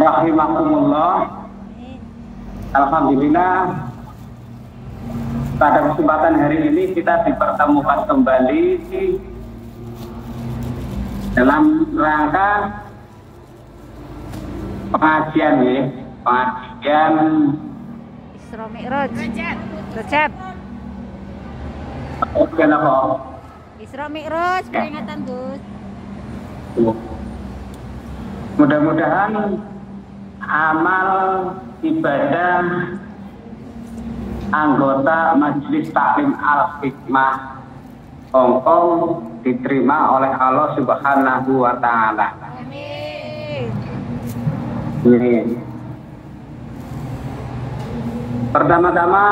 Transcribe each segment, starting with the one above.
Rahimakumullah. Alhamdulillah, pada kesempatan hari ini kita dipertemukan kembali dalam rangka pengajian pengajian Isra Mi'raj. Recep. Pengajian apa? Isra Mi'raj peringatan, Gus. Mudah-mudahan amal ibadah anggota Majelis Taklim Al-Hikmah Hongkong diterima oleh Allah Subhanahu wa Ta'ala. Amin. Pertama-tama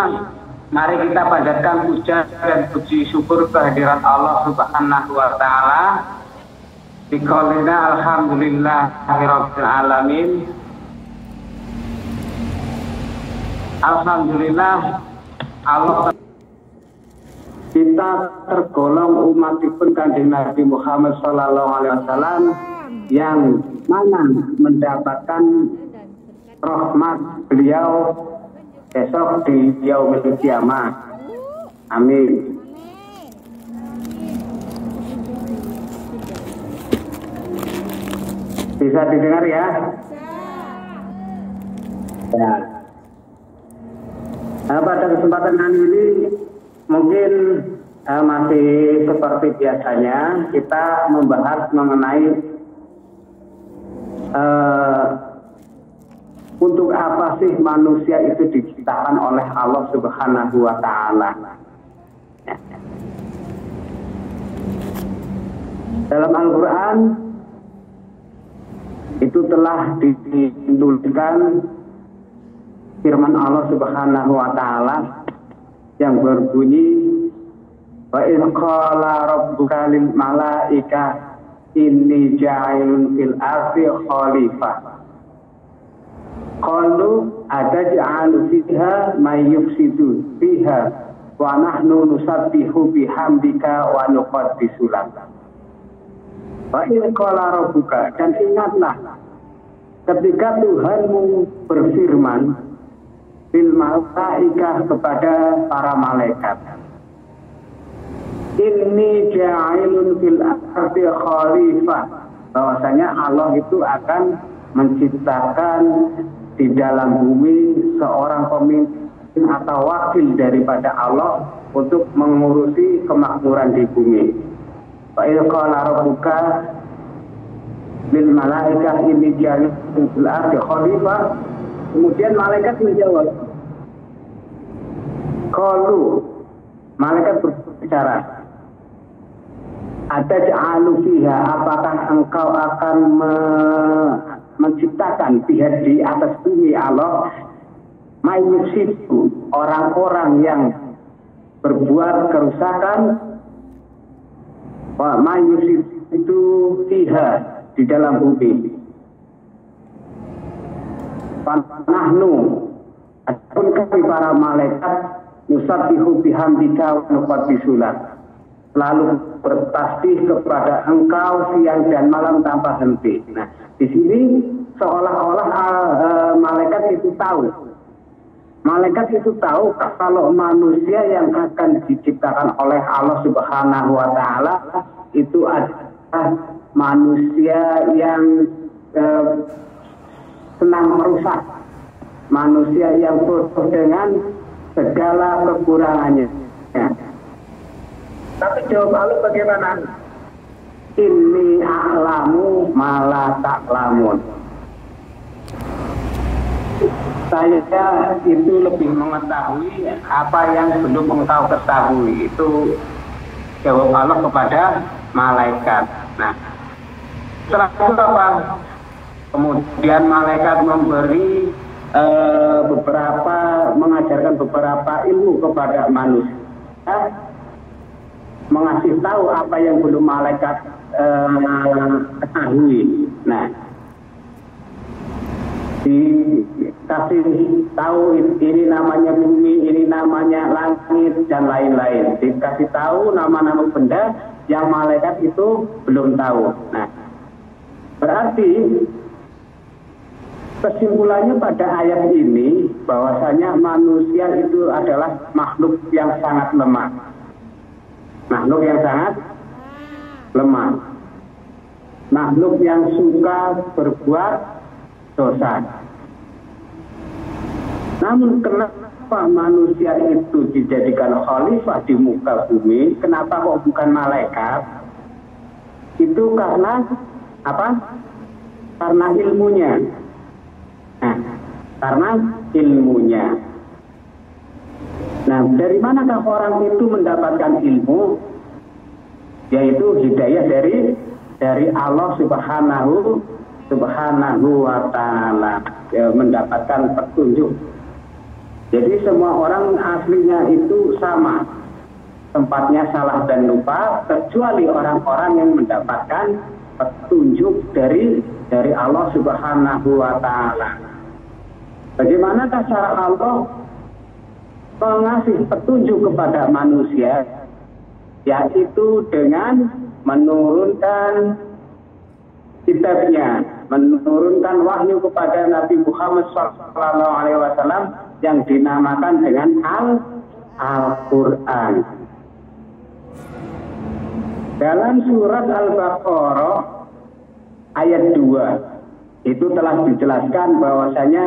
mari kita panjatkan puja dan puji syukur kehadirat Allah Subhanahu wa Ta'ala. Biqaulina alhamdulillahirabbil alamin. Alhamdulillah Allah kita tergolong umatipun Kanjeng Nabi Muhammad sallallahu alaihi wasallam yang mana mendapatkan rahmat beliau besok di yaumil kiamah. Amin. Bisa didengar ya? Ya. Nah, pada kesempatan kali ini mungkin masih seperti biasanya kita membahas mengenai untuk apa sih manusia itu diciptakan oleh Allah Subhanahu wa Ta'ala. Dalam Al-Quran itu telah dituliskan firman Allah Subhanahu wa Ta'ala yang berbunyi, wa idh qala rabbuka lil malaika inni ja'ilun fil ardi khalifah qalu ataj'alu fiha may yufsidu fiha wa nahnu nusabbihu bihamdika wa nuqaddisu lak. Wa idh qala rabbuka, dan ingatlah ketika Tuhanmu berfirman bil malaikah kepada para malaikat, inni ja'ilun fil ardi khalifah, bahwasanya Allah itu akan menciptakan di dalam bumi seorang pemimpin atau wakil daripada Allah untuk mengurusi kemakmuran di bumi. Wa idh qala rabbuka lil malaikah inni ja'ilun fil ardi khalifah. Kemudian malaikat menjawab, qalu, malaikat berbicara, ataj'alu fiha, apakah engkau akan menciptakan pihak di atas bumi Allah may yufsidu, orang-orang yang berbuat kerusakan, wa may yufsidu fiha, di dalam bumi. Nahnu, adapun kami para malaikat, nusabbihu bihamdika wa nuqaddisu lak, selalu bertasbih kepada engkau siang dan malam tanpa henti. Nah, di sini seolah-olah malaikat itu tahu. Malaikat itu tahu kalau manusia yang akan diciptakan oleh Allah Subhanahu wa Ta'ala itu adalah manusia yang senang merusak, manusia yang penuh dengan segala kekurangannya. Tapi jawab Allah bagaimana? Inni a'lamu ma la ta'lamun. Saya itu lebih mengetahui apa yang belum engkau ketahui. Itu jawab Allah kepada malaikat. Nah, setelah itu apa? Kemudian malaikat memberi mengajarkan beberapa ilmu kepada manusia, mengasih tahu apa yang belum malaikat ketahui. Nah, dikasih tahu ini namanya bumi, ini namanya langit dan lain-lain. Dikasih tahu nama-nama benda yang malaikat itu belum tahu. Nah, berarti kesimpulannya pada ayat ini bahwasanya manusia itu adalah makhluk yang sangat lemah. Makhluk yang sangat lemah. Makhluk yang suka berbuat dosa. Namun kenapa manusia itu dijadikan khalifah di muka bumi? Kenapa kok bukan malaikat? Itu karena apa? Karena ilmunya. Nah, karena ilmunya. Nah, dari manakah orang itu mendapatkan ilmu? Yaitu hidayah dari Allah Subhanahu wa Ta'ala, mendapatkan petunjuk. Jadi semua orang aslinya itu sama, tempatnya salah dan lupa, kecuali orang-orang yang mendapatkan petunjuk dari Allah Subhanahu wa Ta'ala. Bagaimanakah cara Allah mengasih petunjuk kepada manusia? Yaitu dengan menurunkan kitabnya, menurunkan wahyu kepada Nabi Muhammad SAW yang dinamakan dengan Al-Quran. Dalam surat Al-Baqarah ayat 2 itu telah dijelaskan bahwasanya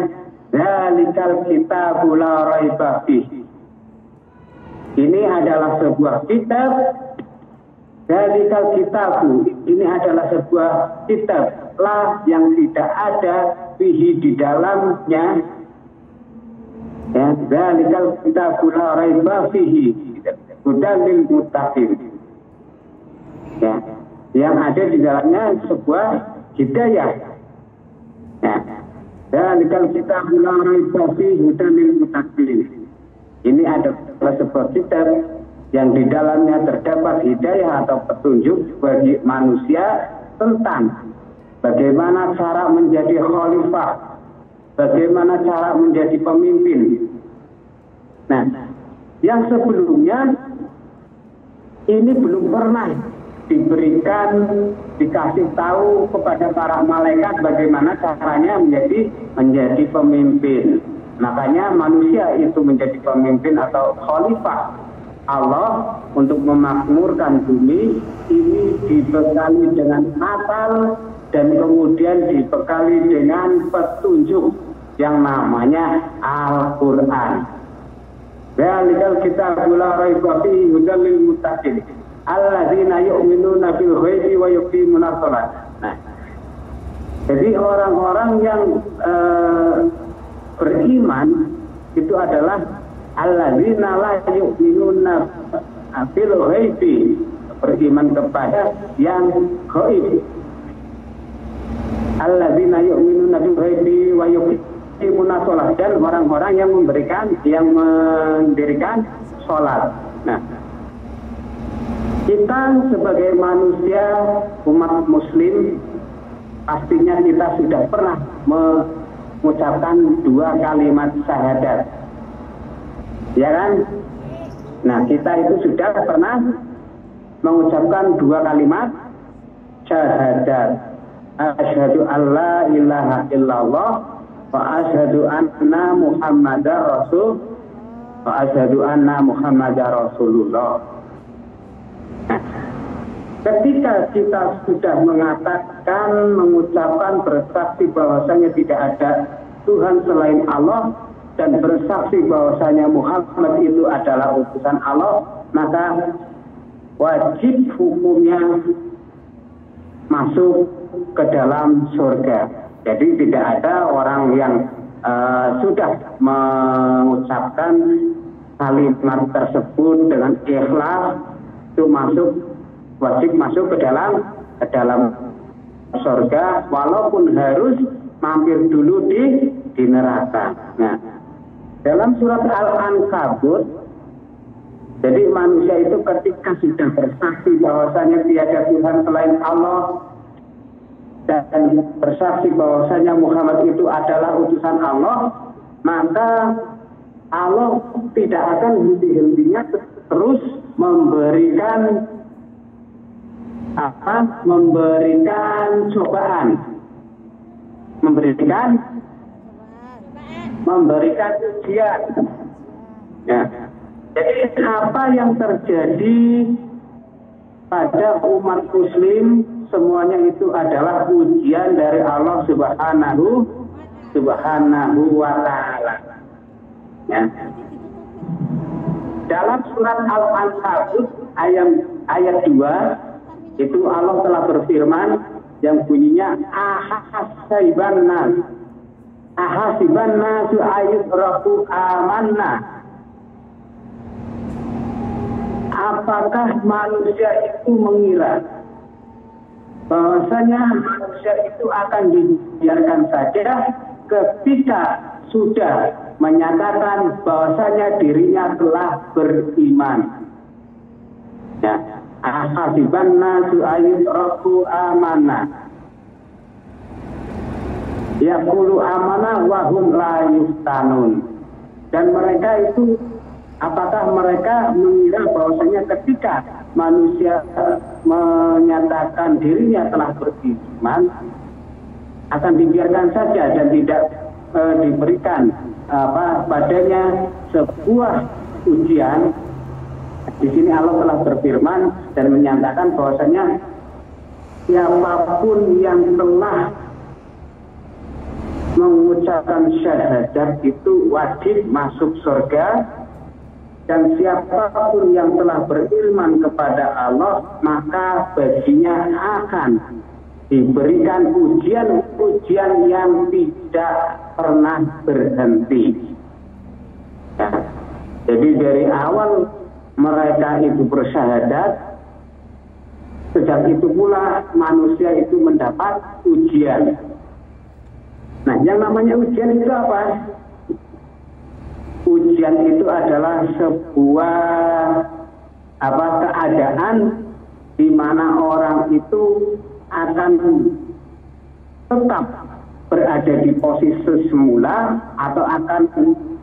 dzalikal kitabu la raiba fihi. Ini adalah sebuah kitab. Dzalikal kitabu, ini adalah sebuah kitab lah yang tidak ada fihi di dalamnya. Ya, dzalikal kitabu la raiba fihi hudan lil muttaqin. Ya, yang ada di dalamnya sebuah hidayah. Ya, dzalikal kitabu la raiba fihi hudan lil muttaqin. Ini adalah sebuah kitab yang di dalamnya terdapat hidayah atau petunjuk bagi manusia tentang bagaimana cara menjadi khalifah, bagaimana cara menjadi pemimpin. Nah, yang sebelumnya ini belum pernah dikasih tahu kepada para malaikat bagaimana caranya menjadi pemimpin. Makanya manusia itu menjadi pemimpin atau khalifah Allah untuk memakmurkan bumi ini dibekali dengan akal dan kemudian dibekali dengan petunjuk yang namanya Al-Quran. Dzalikal kitabu la raiba fihi hudan lil muttaqin alladzina yu'minuna bil ghaibi wa yuqimuna shalah. Nah, jadi orang-orang yang beriman itu adalah alladzina la yu'minuna bil ghaibi, beriman kepada yang gaib. Alladzina yu'minuna bil ghaibi wa yuqimuna shalah, dan orang-orang yang mendirikan salat. Nah, kita sebagai manusia umat muslim pastinya kita sudah pernah mengucapkan 2 kalimat syahadat, ya kan? Nah, kita itu sudah pernah mengucapkan 2 kalimat syahadat. Asyhadu alla ilaha illallah wa asyhadu anna muhammadar rasulullah. Nah, ketika kita sudah mengucapkan bersaksi bahwasanya tidak ada Tuhan selain Allah dan bersaksi bahwasanya Muhammad itu adalah utusan Allah, maka wajib hukumnya masuk ke dalam surga. Jadi tidak ada orang yang sudah mengucapkan kalimat tersebut dengan ikhlas itu wajib masuk ke dalam surga, walaupun harus mampir dulu di neraka. Nah, dalam surat Al-Ankabut, jadi manusia itu ketika sudah bersaksi bahwasanya tiada Tuhan selain Allah dan bersaksi bahwasanya Muhammad itu adalah utusan Allah, maka Allah tidak akan henti-hentinya terus memberikan memberikan ujian. Ya. Jadi apa yang terjadi pada umat muslim semuanya itu adalah ujian dari Allah Subhanahu wa Ta'ala. Ya. Dalam surat Al-Ankabut ayat 2 itu Allah telah berfirman yang bunyinya ahasiban nasu ayyutraku amanna. Apakah manusia itu mengira bahwasanya manusia itu akan dibiarkan saja ketika sudah menyatakan bahwasanya dirinya telah beriman? Ya, ahasiban nasu ayyutraku amanna. Yaqulu amanah wa hum la yuftanun. Dan mereka itu, apakah mereka mengira bahwasanya ketika manusia menyatakan dirinya telah beriman akan dibiarkan saja dan tidak diberikan padanya sebuah ujian? Di sini Allah telah berfirman dan menyatakan bahwasanya siapapun yang telah mengucapkan syahadat itu wajib masuk surga, dan siapapun yang telah beriman kepada Allah maka baginya akan diberikan ujian-ujian yang tidak pernah berhenti. Ya. Jadi dari awal mereka itu bersyahadat, sejak itu pula manusia itu mendapat ujian. Nah, yang namanya ujian itu apa? Ujian itu adalah sebuah keadaan di mana orang itu akan tetap berada di posisi semula atau akan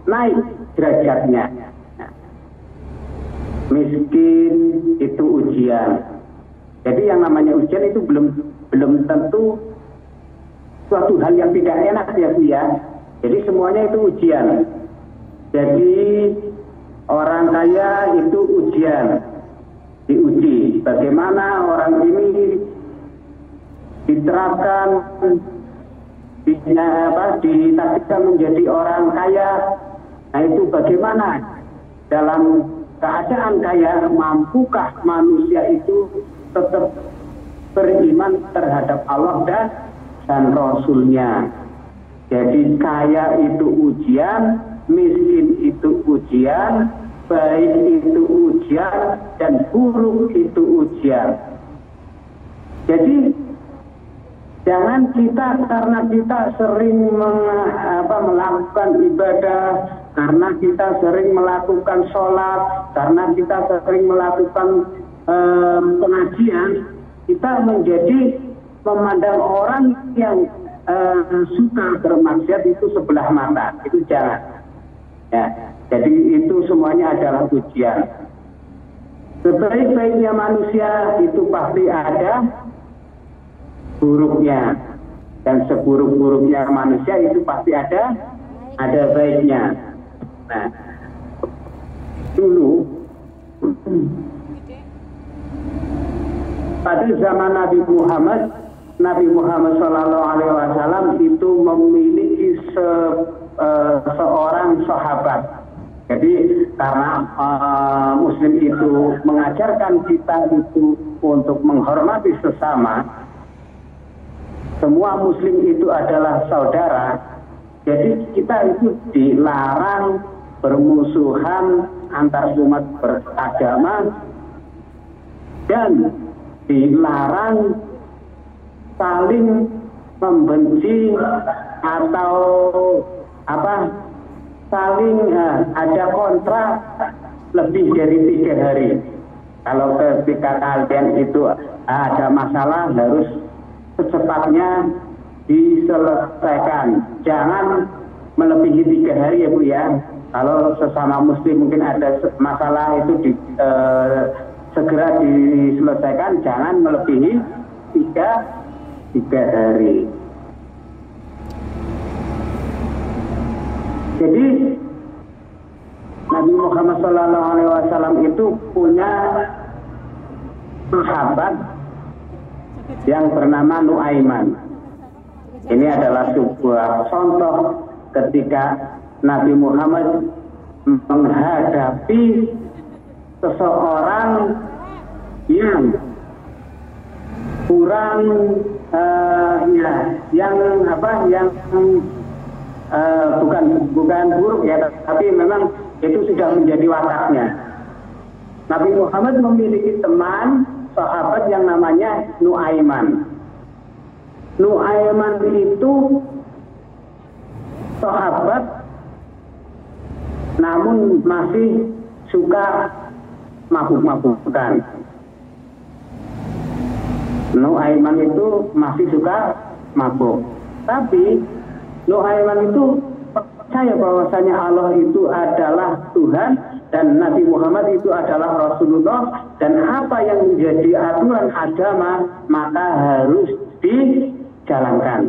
naik derajatnya. Miskin itu ujian. Jadi yang namanya ujian itu belum tentu suatu hal yang tidak enak ya. Jadi semuanya itu ujian. Jadi orang kaya itu ujian, diuji bagaimana orang ini diterapkan, ditakdirkan menjadi orang kaya. Nah itu bagaimana dalam keadaan kaya, mampukah manusia itu tetap beriman terhadap Allah dan Rasulnya. Jadi kaya itu ujian, miskin itu ujian, baik itu ujian, dan buruk itu ujian. Jadi jangan kita karena kita sering melakukan ibadah, karena kita sering melakukan sholat, karena kita sering melakukan pengajian, kita menjadi memandang orang yang suka bermaksiat itu sebelah mata. Itu jangan. Ya, jadi itu semuanya adalah ujian. Sebaik-baiknya manusia itu pasti ada buruknya, dan seburuk-buruknya manusia itu pasti ada baiknya. Nah, dulu pada zaman Nabi Muhammad SAW itu memiliki seorang sahabat. Jadi karena Muslim itu mengajarkan kita itu untuk menghormati sesama, semua Muslim itu adalah saudara. Jadi kita itu dilarang bermusuhan antar umat beragama dan dilarang saling membenci atau saling ada kontrak lebih dari 3 hari. Kalau ketika kalian itu ada masalah harus secepatnya diselesaikan. Jangan melebihi 3 hari ya Bu ya. Kalau sesama muslim mungkin ada masalah itu segera diselesaikan, jangan melebihi 3 hari. Jadi Nabi Muhammad SAW itu punya sahabat yang bernama Nuaiman. Ini adalah sebuah contoh ketika Nabi Muhammad menghadapi seseorang yang kurang bukan buruk ya, tapi memang itu sudah menjadi wataknya. Nabi Muhammad memiliki teman sahabat yang namanya Nuaiman. Nuaiman itu sahabat namun masih suka mabuk-mabukan. Nuaiman itu masih suka mabuk. Tapi Nuaiman itu percaya bahwasanya Allah itu adalah Tuhan dan Nabi Muhammad itu adalah Rasulullah, dan apa yang menjadi aturan agama maka harus dijalankan.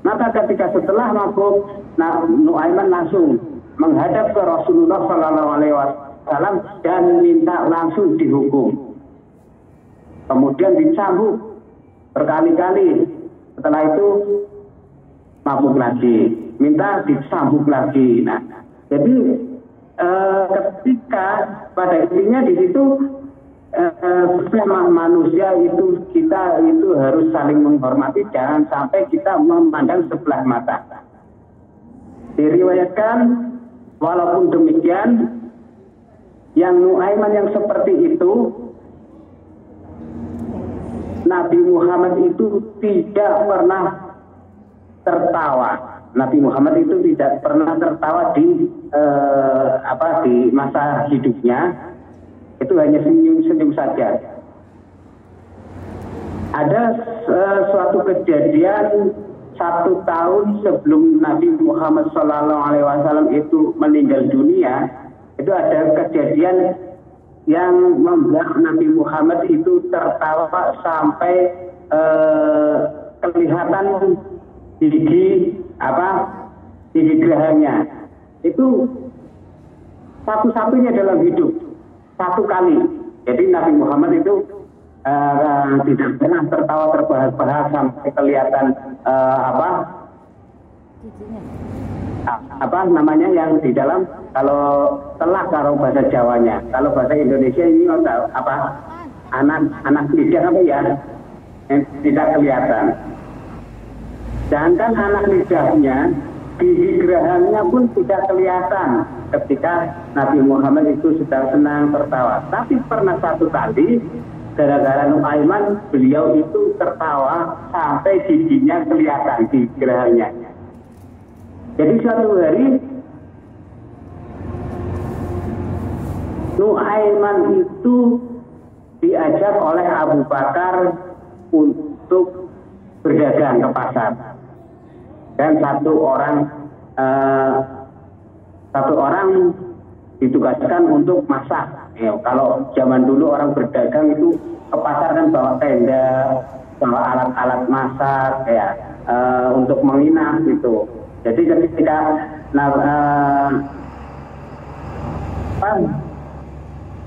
Maka ketika setelah mabuk, Nuaiman langsung menghadap ke Rasulullah SAW dan minta langsung dihukum. Kemudian dicambuk berkali-kali. Setelah itu mabuk lagi, minta dicambuk lagi. Nah, jadi ketika pada intinya di situ sesama manusia itu kita itu harus saling menghormati, jangan sampai kita memandang sebelah mata. Diriwayatkan walaupun demikian yang Nuaiman yang seperti itu, Nabi Muhammad itu tidak pernah tertawa. Nabi Muhammad itu tidak pernah tertawa di masa hidupnya. Itu hanya senyum-senyum saja. Ada suatu kejadian 1 tahun sebelum Nabi Muhammad SAW itu meninggal dunia. Itu ada kejadian yang membuat Nabi Muhammad itu tertawa sampai kelihatan gigi gerahanya. Itu satu-satunya dalam hidup, 1 kali. Jadi Nabi Muhammad itu tidak pernah tertawa terbahak-bahak sampai kelihatan yang di dalam, kalau bahasa Jawanya, kalau bahasa Indonesia ini anak lidah yang tidak kelihatan. Sedangkan anak lidahnya, gigi gerahanya pun tidak kelihatan ketika Nabi Muhammad itu sedang senang tertawa. Tapi pernah 1 kali gara-gara Nuaiman, beliau itu tertawa sampai giginya kelihatan, gigi gerahanya. Jadi suatu hari Nuaiman itu diajak oleh Abu Bakar untuk berdagang ke pasar, dan satu orang ditugaskan untuk masak. Kalau zaman dulu orang berdagang itu ke pasar kan bawa tenda, bawa alat-alat masak untuk menginap gitu. Jadi ketika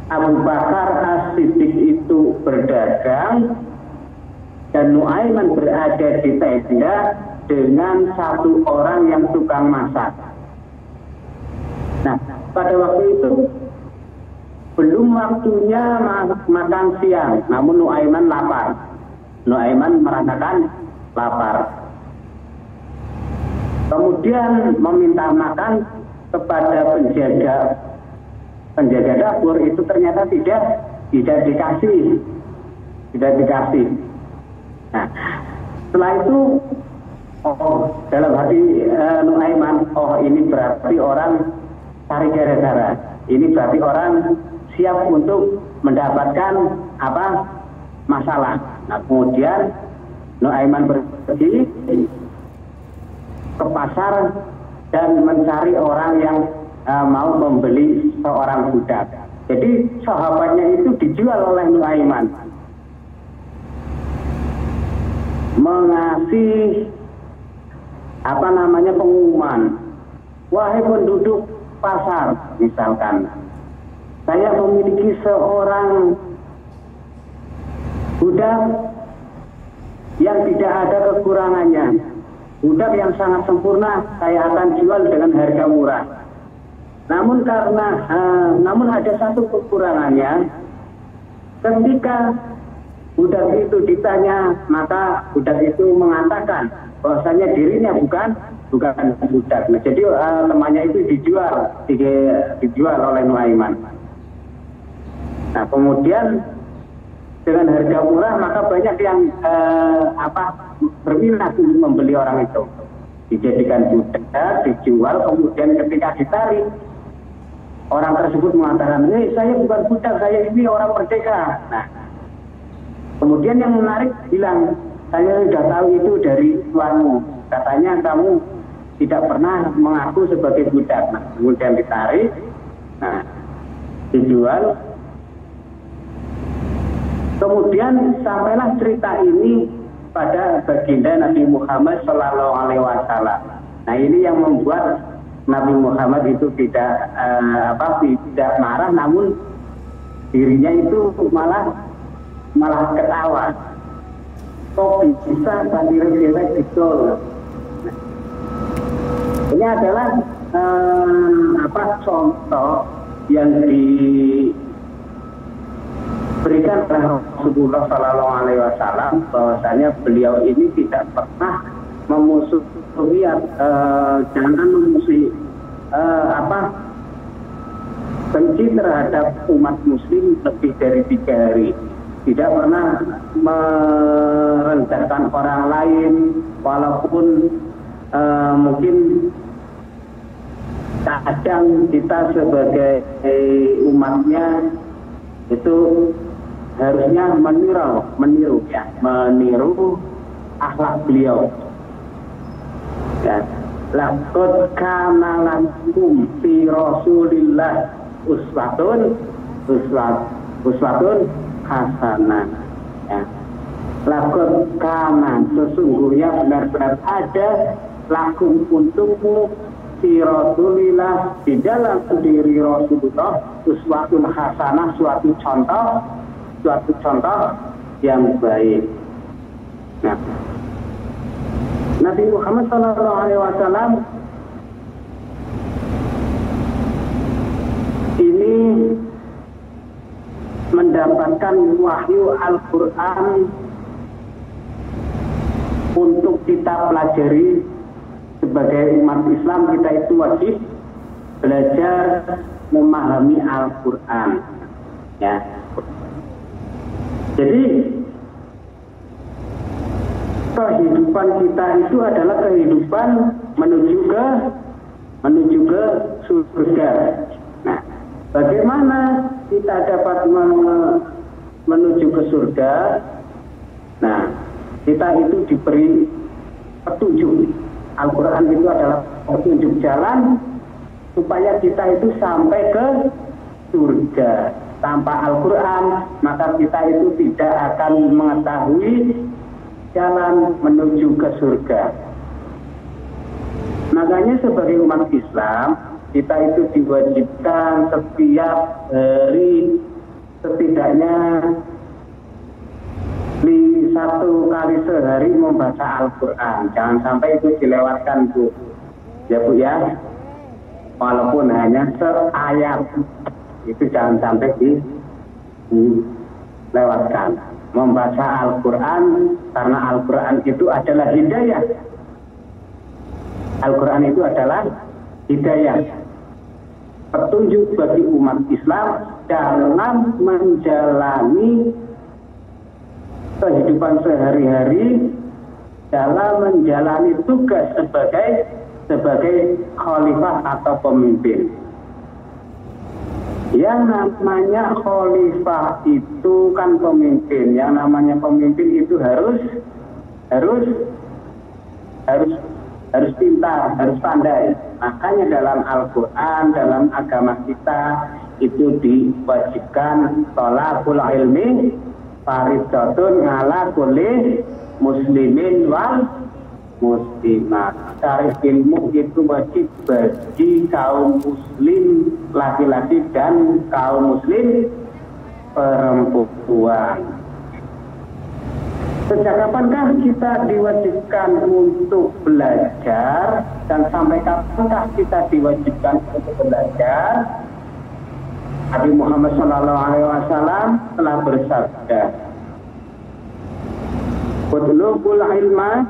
Abu Bakar As-Siddiq itu berdagang dan Nuaiman berada di tenda dengan 1 orang yang tukang masak. Nah, pada waktu itu belum waktunya makan siang, namun Nuaiman lapar. Nuaiman merasakan lapar. Kemudian meminta makan kepada penjaga dapur, itu ternyata tidak dikasih. Nah, setelah itu dalam hati Nuaiman, ini berarti orang cari gara-gara. Ini berarti orang siap untuk mendapatkan masalah. Nah, kemudian Nuaiman pergi ke pasar dan mencari orang yang mau membeli seorang budak. Jadi sahabatnya itu dijual oleh Nuaiman, mengasih pengumuman wahai penduduk pasar, misalkan, saya memiliki seorang budak yang tidak ada kekurangannya, budak yang sangat sempurna, saya akan jual dengan harga murah. Namun ada satu kekurangannya. Ketika budak itu ditanya, maka budak itu mengatakan bahwasanya dirinya bukan budak. Nah, jadi temannya itu dijual oleh Nuaiman. Nah, kemudian dengan harga murah maka banyak yang berminat untuk membeli orang itu. Dijadikan budak, dijual, kemudian ketika ditarik, orang tersebut mengatakan, saya bukan budak, saya ini orang merdeka. Nah, kemudian yang menarik bilang, saya sudah tahu itu dari tuanmu. Katanya kamu tidak pernah mengaku sebagai budak. Nah, kemudian ditarik, nah, dijual. Kemudian sampailah cerita ini pada baginda Nabi Muhammad SAW. Nah, ini yang membuat Nabi Muhammad itu tidak marah, namun dirinya itu malah ketawa. Kok bisa bandir-bandir gitu? Ini adalah contoh yang diberikan oleh Rasulullah SAW, bahwasanya beliau ini tidak pernah memusuhi, jangan memusuhi benci terhadap umat muslim lebih dari 3 hari. Tidak pernah merendahkan orang lain, walaupun mungkin kadang kita sebagai umatnya itu harusnya meniru akhlak beliau. Ya, laqad kana lakum fi Rasulillah uswatun hasanah. Ya. Laqad kana, sesungguhnya benar-benar ada lakum untukmu fi Rasulillah, di dalam diri Rasulullah, uswatun hasanah, suatu contoh yang baik. Nah, Nabi Muhammad SAW ini mendapatkan wahyu Al-Quran untuk kita pelajari. Sebagai umat Islam, kita itu wajib belajar memahami Al-Quran. Ya. Jadi kehidupan kita itu adalah kehidupan menuju ke surga. Nah, bagaimana kita dapat menuju ke surga? Nah, kita itu diberi petunjuk. Al-Quran itu adalah petunjuk jalan supaya kita itu sampai ke surga. Tanpa Al-Quran, maka kita itu tidak akan mengetahui jalan menuju ke surga. Makanya sebagai umat Islam, kita itu diwajibkan setiap hari setidaknya 1 kali sehari membaca Al-Quran. Jangan sampai itu dilewatkan, Bu. Ya, Bu, ya. Walaupun hanya seayat, itu jangan sampai dilewatkan. Membaca Al-Quran, karena Al-Quran itu adalah hidayah. Al-Quran itu adalah hidayah, petunjuk bagi umat Islam dalam menjalani kehidupan sehari-hari, dalam menjalani tugas sebagai khalifah atau pemimpin. Yang namanya khalifah itu kan pemimpin. Yang namanya pemimpin itu harus pintar, harus pandai. Makanya dalam Al-Quran, dalam agama kita itu diwajibkan thalabul ilmi faridatun ala kulli muslimin wal muslimat. Cari ilmu itu wajib bagi kaum muslim laki-laki dan kaum muslim perempuan. Sejak kapankah kita diwajibkan untuk belajar dan sampai kapankah kita diwajibkan untuk belajar? Nabi Muhammad SAW telah bersabda, "Utlubul ilma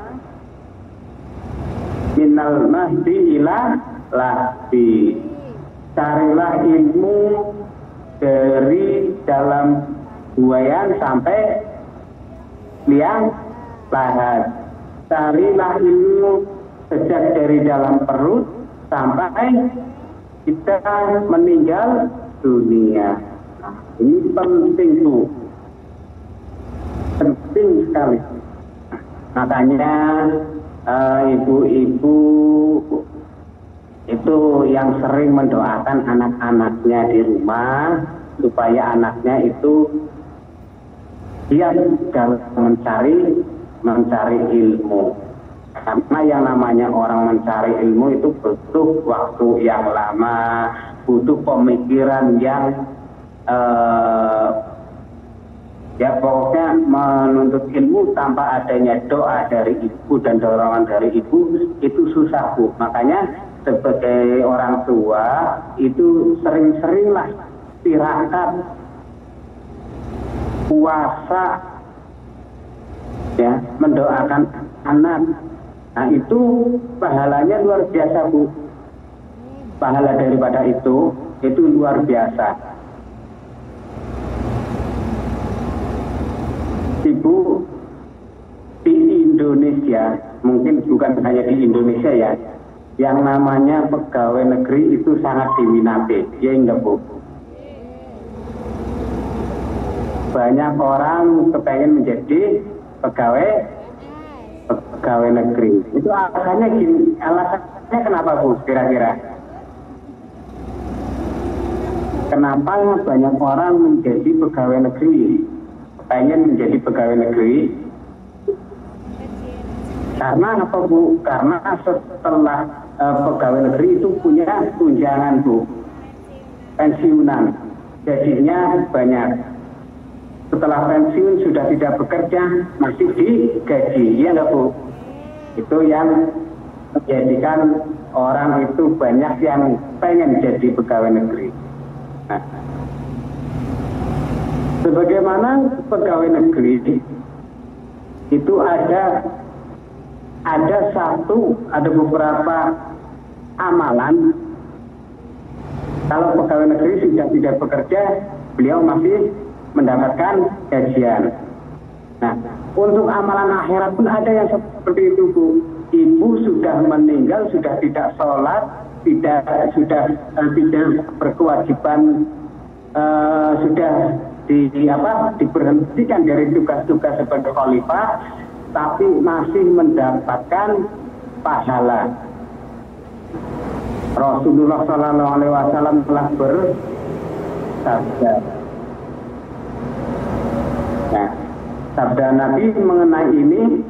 minal mahdi ila lahdi." Carilah ilmu dari dalam buayan sampai liang lahat. Carilah ilmu sejak dari dalam perut sampai kita meninggal dunia. Nah, ini penting tuh, penting sekali. Makanya ibu-ibu itu yang sering mendoakan anak-anaknya di rumah supaya anaknya itu dia dalam mencari ilmu. Karena yang namanya orang mencari ilmu itu butuh waktu yang lama, butuh pemikiran yang ya pokoknya menuntut ilmu tanpa adanya doa dari ibu dan dorongan dari ibu itu susah, Bu. Makanya sebagai orang tua itu sering-seringlah tirakat puasa ya, mendoakan anak. Nah itu pahalanya luar biasa, Bu. Pahala daripada itu luar biasa. Ibu, di Indonesia, mungkin bukan hanya di Indonesia ya, yang namanya pegawai negeri itu sangat diminati, ya enggak, Bu? Banyak orang kepengen menjadi pegawai negeri. Itu alasannya gini, alasannya kenapa, Bu, kira-kira? Kenapa banyak orang menjadi pegawai negeri? Pengen menjadi pegawai negeri? Karena apa, Bu? Karena setelah pegawai negeri itu punya tunjangan, Bu, pensiunan. Jadinya banyak. Setelah pensiun sudah tidak bekerja, masih digaji, iya nggak, Bu? Itu yang menjadikan orang itu banyak yang pengen jadi pegawai negeri. Nah, sebagaimana pegawai negeri itu ada beberapa amalan. Kalau pegawai negeri sudah tidak bekerja, beliau masih mendapatkan gajian. Nah, untuk amalan akhirat pun ada yang seperti itu, Bu. Ibu sudah meninggal, sudah tidak sholat, sudah tidak berkewajiban, sudah diberhentikan dari tugas-tugas sebagai khalifah, tapi masih mendapatkan pahala. Rasulullah SAW telah bersabda. Nah, sabda Nabi mengenai ini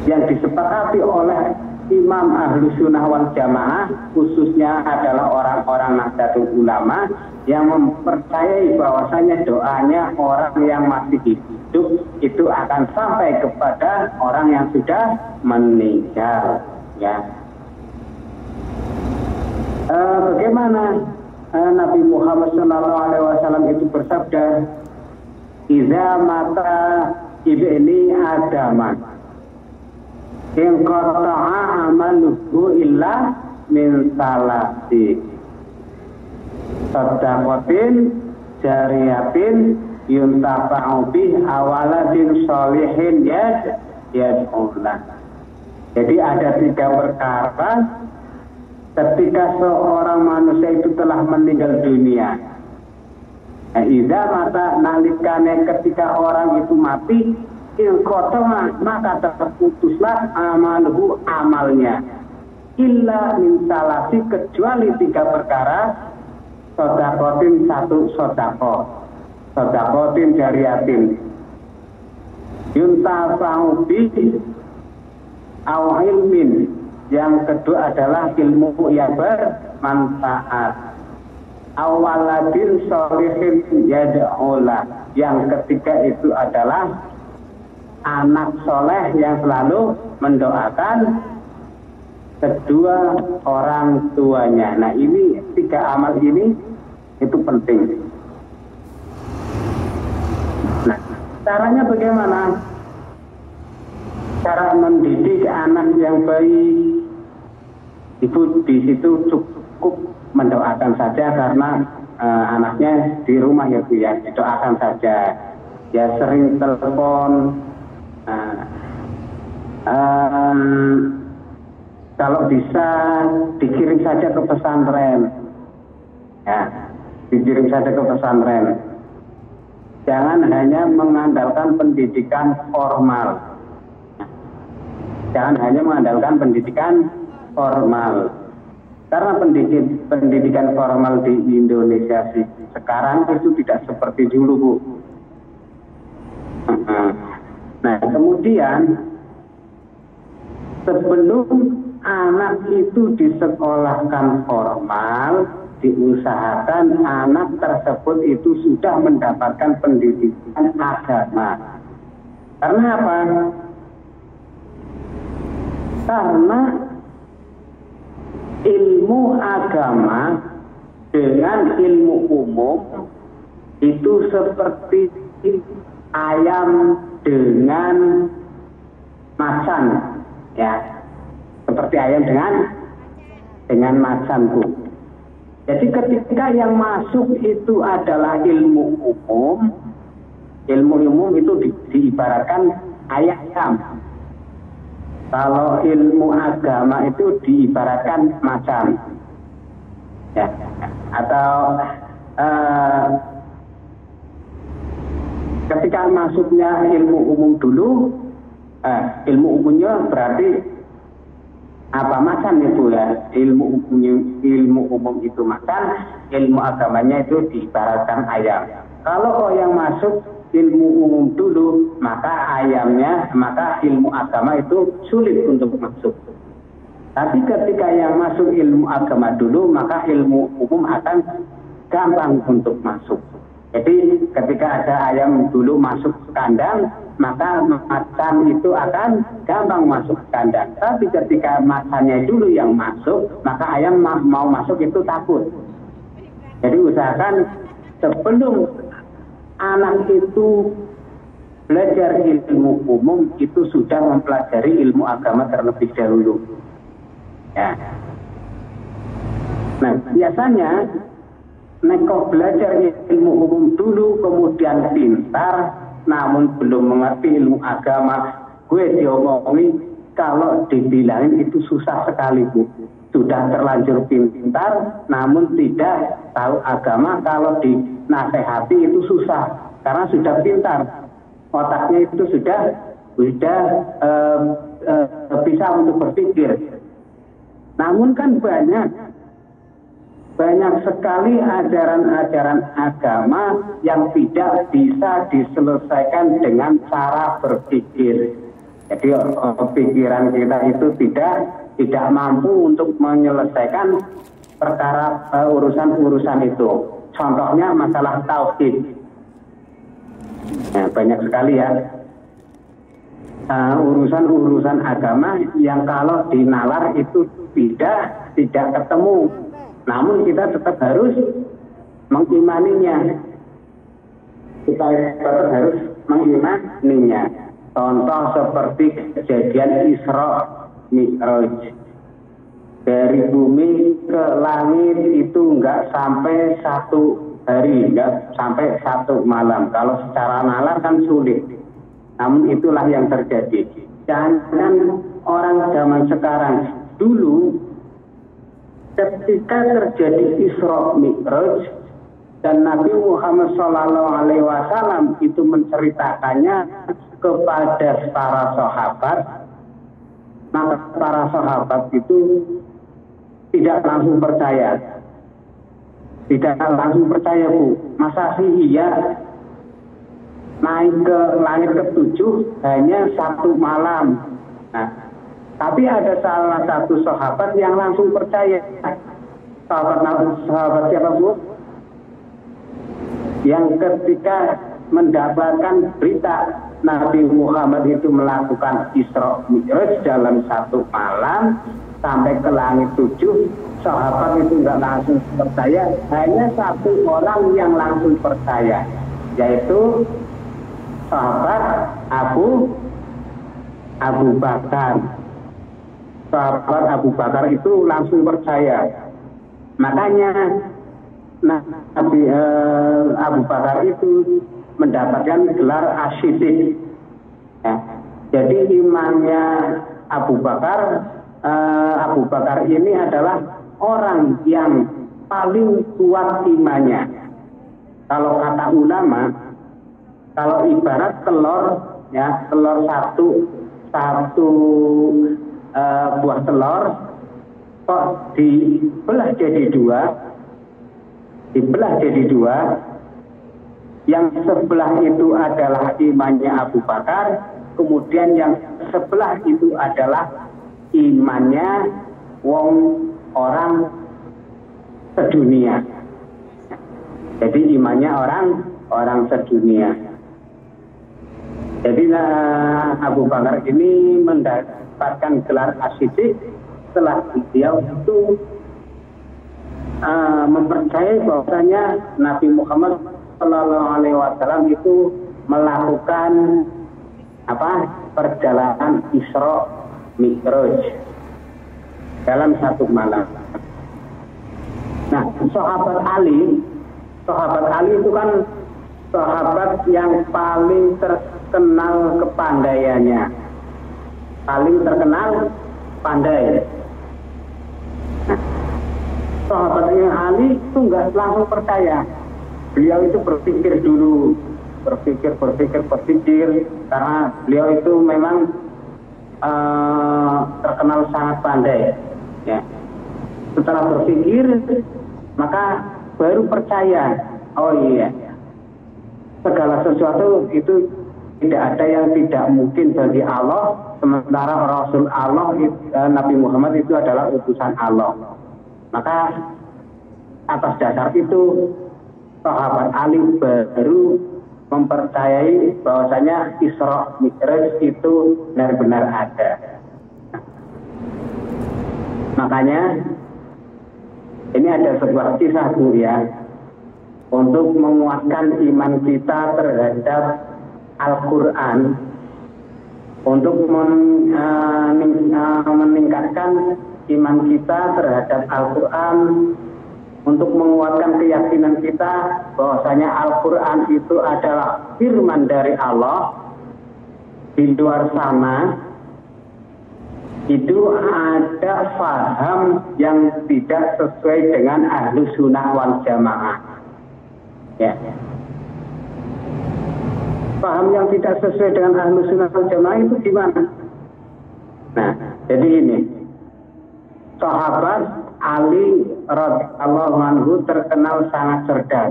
yang disepakati oleh Imam Ahlus Sunnah wal Jamaah, khususnya adalah orang-orang Nahdlatul Ulama yang mempercayai bahwasanya doanya orang yang masih hidup itu akan sampai kepada orang yang sudah meninggal. Ya. Bagaimana Nabi Muhammad SAW itu bersabda, "Iza mata ibni Adam, in qata'a amaluhu illa min salasi sadaqatin jariyatin yuntafa'u bih awaladin sholihin yad'ullah." Jadi ada 3 perkara ketika seorang manusia itu telah meninggal dunia. Iza mata nalikane ketika orang itu mati, maka terputuslah amaluhu amalnya, illa min salasi kecuali 3 perkara. Sodakotin 1 sodako, sodakotin jariyatin yuntafa'u bih au ilmin, yang kedua adalah ilmu yang bermanfaat, awaladin sholihin yad'ulah, yang ketiga itu adalah anak soleh yang selalu mendoakan kedua orang tuanya. Nah, ini 3 amal ini itu penting. Nah, caranya bagaimana? Cara mendidik anak yang baik itu di situ cukup mendoakan saja, karena anaknya di rumah ya Bu ya, didoakan saja. Ya sering telepon. Kalau bisa dikirim saja ke pesantren, ya, dikirim saja ke pesantren. Jangan hanya mengandalkan pendidikan formal. Jangan hanya mengandalkan pendidikan formal. Karena pendidikan formal di Indonesia sekarang itu tidak seperti dulu, Bu. Nah, kemudian sebelum anak itu disekolahkan formal, diusahakan anak tersebut itu sudah mendapatkan pendidikan agama. Karena apa? Karena ilmu agama dengan ilmu umum itu seperti ayam dengan macan, ya, seperti ayam dengan macan, Bu. Jadi ketika yang masuk itu adalah ilmu umum itu diibaratkan ayam. Kalau ilmu agama itu diibaratkan macan, ya, atau ketika masuknya ilmu umum dulu, ilmu umumnya berarti apa, macan itu ya, ilmu umum itu macan, ilmu agamanya itu diibaratkan ayam. Kalau yang masuk ilmu umum dulu, maka ilmu agama itu sulit untuk masuk. Tapi ketika yang masuk ilmu agama dulu, maka ilmu umum akan gampang untuk masuk. Jadi ketika ada ayam dulu masuk kandang, maka macan itu akan gampang masuk kandang. Tapi ketika macannya dulu yang masuk, maka ayam mau masuk itu takut. Jadi usahakan sebelum anak itu belajar ilmu umum itu sudah mempelajari ilmu agama terlebih dahulu. Ya. Nah, biasanya kok belajar ilmu umum dulu kemudian pintar, namun belum mengerti ilmu agama, gue diomongi kalau dibilangin itu susah sekali, Bu. Sudah terlanjur pintar, namun tidak tahu agama, kalau dinasehati itu susah, karena sudah pintar, otaknya itu sudah bisa untuk berpikir. Namun kan banyak sekali ajaran-ajaran agama yang tidak bisa diselesaikan dengan cara berpikir. Jadi pikiran kita itu tidak mampu untuk menyelesaikan perkara urusan-urusan itu. Contohnya masalah tauhid. Nah, banyak sekali ya urusan-urusan agama yang kalau dinalar itu tidak ketemu. Namun kita tetap harus mengimaninya. Kita tetap harus mengimaninya. Contoh seperti kejadian Isra Mi'raj. Dari bumi ke langit itu enggak sampai 1 hari, enggak sampai 1 malam. Kalau secara nalar kan sulit. Namun itulah yang terjadi. Jangan orang zaman sekarang, dulu ketika terjadi Isra Mi'raj dan Nabi Muhammad SAW itu menceritakannya kepada para sahabat, maka para sahabat itu tidak langsung percaya. Tidak langsung percaya, Bu. Masa sih iya naik ke langit ke-7 hanya 1 malam. Nah, Tapi ada salah satu sahabat yang langsung percaya. Sahabat siapa, Bu? Yang ketika mendapatkan berita Nabi Muhammad itu melakukan Isra Mi'raj dalam satu malam sampai ke langit 7, sahabat itu nggak langsung percaya. Hanya satu orang yang langsung percaya, yaitu sahabat Abu Bakar. Sahabat Abu Bakar itu langsung percaya. Makanya Nabi Abu Bakar itu mendapatkan gelar Asy-Siddiq. Ya. Jadi imannya Abu Bakar ini adalah orang yang paling kuat imannya. Kalau kata ulama, kalau ibarat telur, ya, telur satu buah telur kok dibelah jadi dua, yang sebelah itu adalah imannya Abu Bakar, kemudian yang sebelah itu adalah imannya orang sedunia. Jadi imannya orang sedunia. Jadi Abu Bakar ini mendapatkan gelar Asy-Siddiq setelah beliau itu mempercayai bahwasanya Nabi Muhammad SAW itu melakukan perjalanan Isra Mi'raj dalam satu malam. Nah, sahabat Ali itu kan sahabat yang paling terkenal kepandaiannya, paling terkenal pandai. Nah, sahabatnya Ali itu nggak langsung percaya. Beliau itu berpikir dulu, berpikir karena beliau itu memang terkenal sangat pandai. Ya. Setelah berpikir, maka baru percaya. Oh iya, segala sesuatu itu tidak ada yang tidak mungkin bagi Allah. Sementara Rasul Allah, Nabi Muhammad itu adalah utusan Allah. Maka atas dasar itu sahabat Ali baru mempercayai bahwasanya Isra Mi'raj itu benar-benar ada. Makanya ini ada sebuah kisah, Bu, ya, untuk menguatkan iman kita terhadap Al-Quran, untuk meningkatkan iman kita terhadap Al-Quran, untuk menguatkan keyakinan kita bahwasanya Al-Quran itu adalah firman dari Allah. Di luar sana itu ada faham yang tidak sesuai dengan Ahlus Sunnah wal Jamaah. Ya. Faham yang tidak sesuai dengan Ahlus Sunnah wal Jamaah itu gimana? Nah, jadi ini sahabat Ali radhiyallahu anhu terkenal sangat cerdas.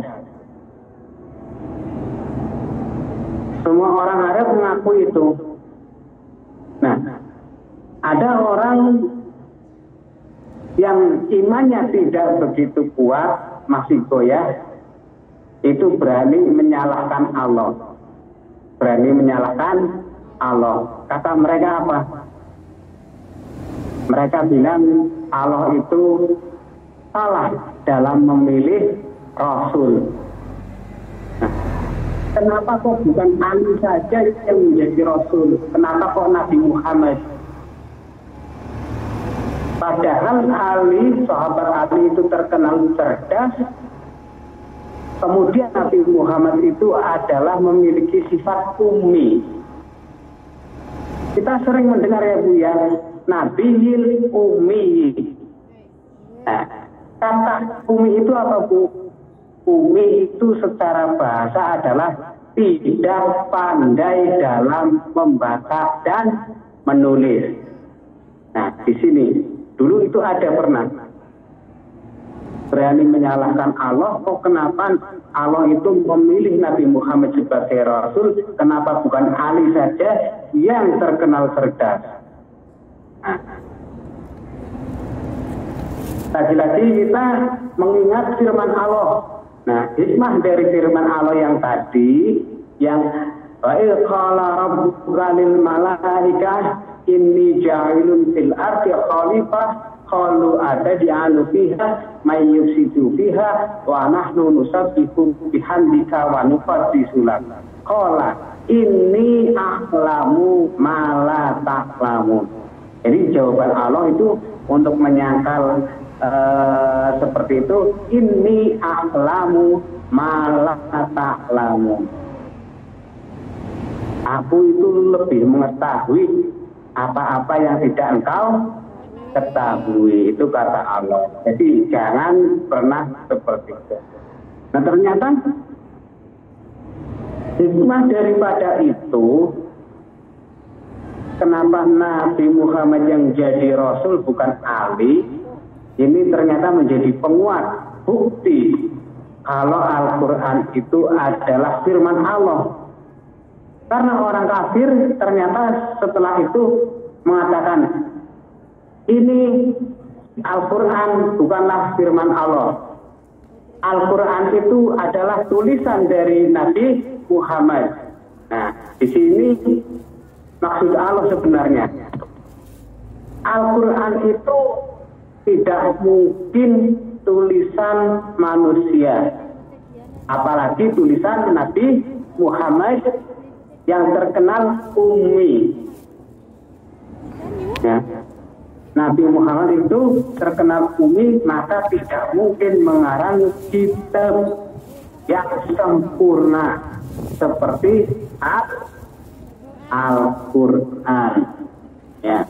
Semua orang Arab mengaku itu. Nah, ada orang yang imannya tidak begitu kuat, masih goyah, itu berani menyalahkan Allah. Berani menyalahkan Allah. Kata mereka apa? Mereka bilang Allah itu salah dalam memilih Rasul. Nah, kenapa kok bukan Ali saja yang menjadi Rasul? Kenapa kok Nabi Muhammad? Padahal Ali, sahabat Ali itu terkenal cerdas. Kemudian Nabi Muhammad itu adalah memiliki sifat ummi. Kita sering mendengar, ya Bu, ya, Nabiyil Ummi. Nah, kata ummi itu apa, Bu? Ummi itu secara bahasa adalah tidak pandai dalam membaca dan menulis. Nah, di sini dulu itu ada pernah berani menyalahkan Allah. Kok kenapa Allah itu memilih Nabi Muhammad sebagai Rasul? Kenapa bukan Ali saja yang terkenal cerdas? Nah, Lagi-lagi kita mengingat firman Allah. Nah, hikmah dari firman Allah yang tadi, yang wa qala rabbuka lil malaikah inni ja'ilun fil ardi khalifah qalu ataj'alu fiha may yufsidu fiha wa nahnu nusabbihu bihamdika wa nuqaddisu lak. Qala inni a'lamu ma la ta'lamun. Jadi jawaban Allah itu untuk menyangkal seperti itu, inni a'lamu ma la ta'lamun. Aku itu lebih mengetahui apa-apa yang tidak engkau ketahui, itu kata Allah. Jadi jangan pernah seperti itu. Nah, ternyata hikmah daripada itu, kenapa Nabi Muhammad yang jadi Rasul bukan Ali, ini ternyata menjadi penguat bukti kalau Al-Quran itu adalah firman Allah. Karena orang kafir ternyata setelah itu mengatakan, ini Al-Quran bukanlah firman Allah. Al-Quran itu adalah tulisan dari Nabi Muhammad. Nah, di sini maksud Allah sebenarnya, Al-Quran itu tidak mungkin tulisan manusia, apalagi tulisan Nabi Muhammad yang terkenal ummi. Ya. Nabi Muhammad itu terkenal ummi, maka tidak mungkin mengarang kitab yang sempurna seperti Al-Quran. Ya.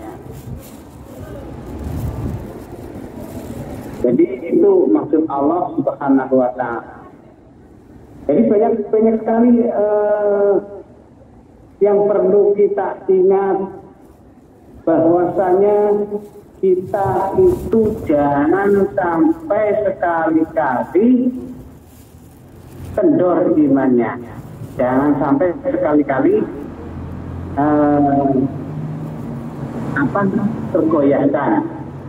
Jadi itu maksud Allah Subhanahu wa Ta'ala. Jadi banyak sekali yang perlu kita ingat, bahwasanya kita itu jangan sampai sekali-kali kendor imannya. Jangan sampai sekali-kali tergoyahkan.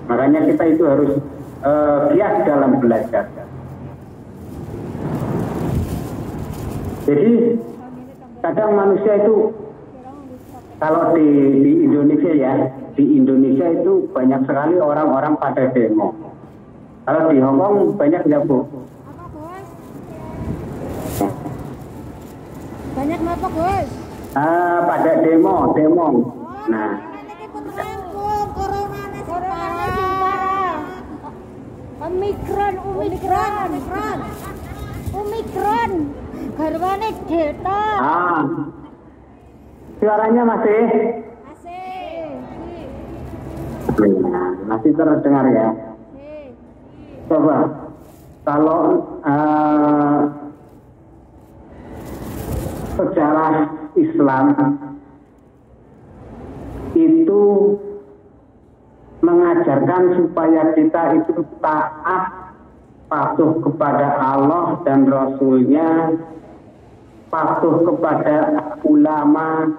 Makanya kita itu harus giat dalam belajar. Jadi kadang manusia itu, kalau di Indonesia ya, di Indonesia itu banyak sekali orang-orang pada demo. Kalau di Hongkong banyak ya Bu? Banyak apa Gus? Pada demo. Nah, Omikron. Garwane Delta. Suaranya masih terdengar ya. Coba kalau sejarah Islam itu mengajarkan supaya kita itu taat, patuh kepada Allah dan Rasul-Nya, patuh kepada ulama,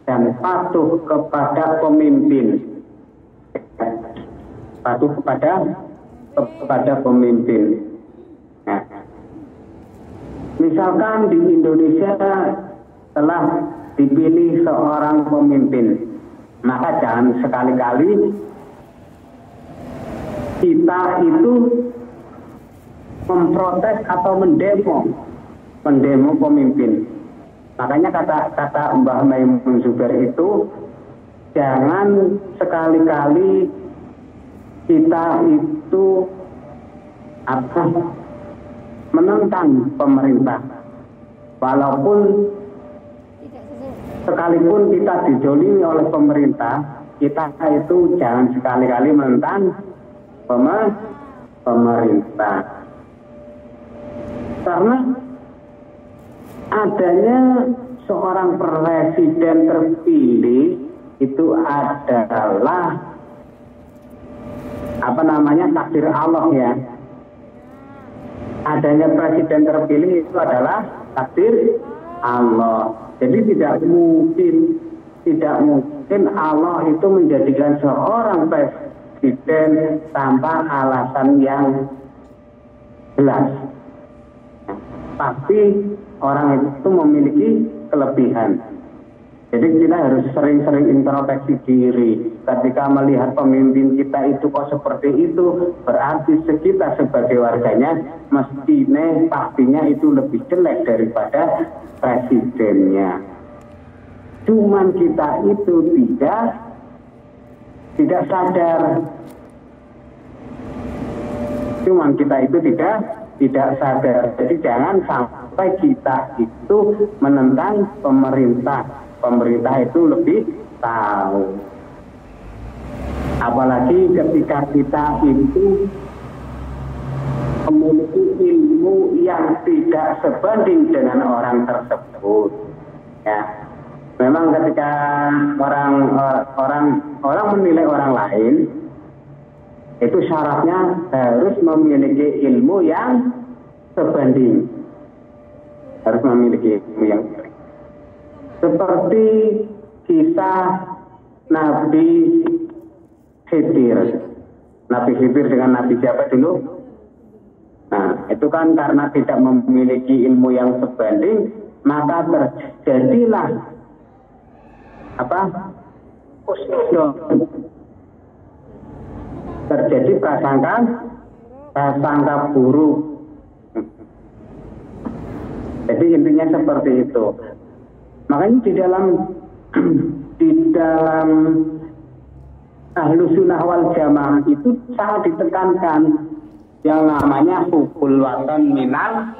dan patuh kepada pemimpin. Patuh kepada pemimpin. Nah, misalkan di Indonesia telah dipilih seorang pemimpin, maka jangan sekali-kali kita itu memprotes atau mendemo pemimpin. Makanya kata Mbah Maimun Zubair itu, jangan sekali-kali kita itu menentang pemerintah, walaupun sekalipun kita dijolimi oleh pemerintah, kita itu jangan sekali-kali menentang pemerintah. Karena adanya seorang presiden terpilih itu adalah takdir Allah ya. Adanya presiden terpilih itu adalah takdir Allah. Jadi tidak mungkin Allah itu menjadikan seorang presiden tanpa alasan yang jelas. Pasti orang itu memiliki kelebihan. Jadi kita harus sering-sering introspeksi diri. Ketika melihat pemimpin kita itu kok seperti itu, berarti kita sebagai warganya pastinya itu lebih jelek daripada presidennya. Cuman kita itu tidak sadar. Cuman kita itu tidak sadar. Jadi jangan sampai kita itu menentang pemerintah. Pemerintah itu lebih tahu. Apalagi ketika kita itu memiliki ilmu yang tidak sebanding dengan orang tersebut. Ya, memang ketika orang menilai orang lain, itu syaratnya harus memiliki ilmu yang sebanding. Harus memiliki ilmu yang sebanding. Seperti kisah Nabi Khidir. Nabi Khidir dengan Nabi siapa dulu? Nah, itu kan karena tidak memiliki ilmu yang sebanding, maka terjadilah terjadi prasangka buruk. Jadi intinya seperti itu. Makanya di dalam Ahlus Sunnah wal Jamaah itu sangat ditekankan yang namanya hubul watan minal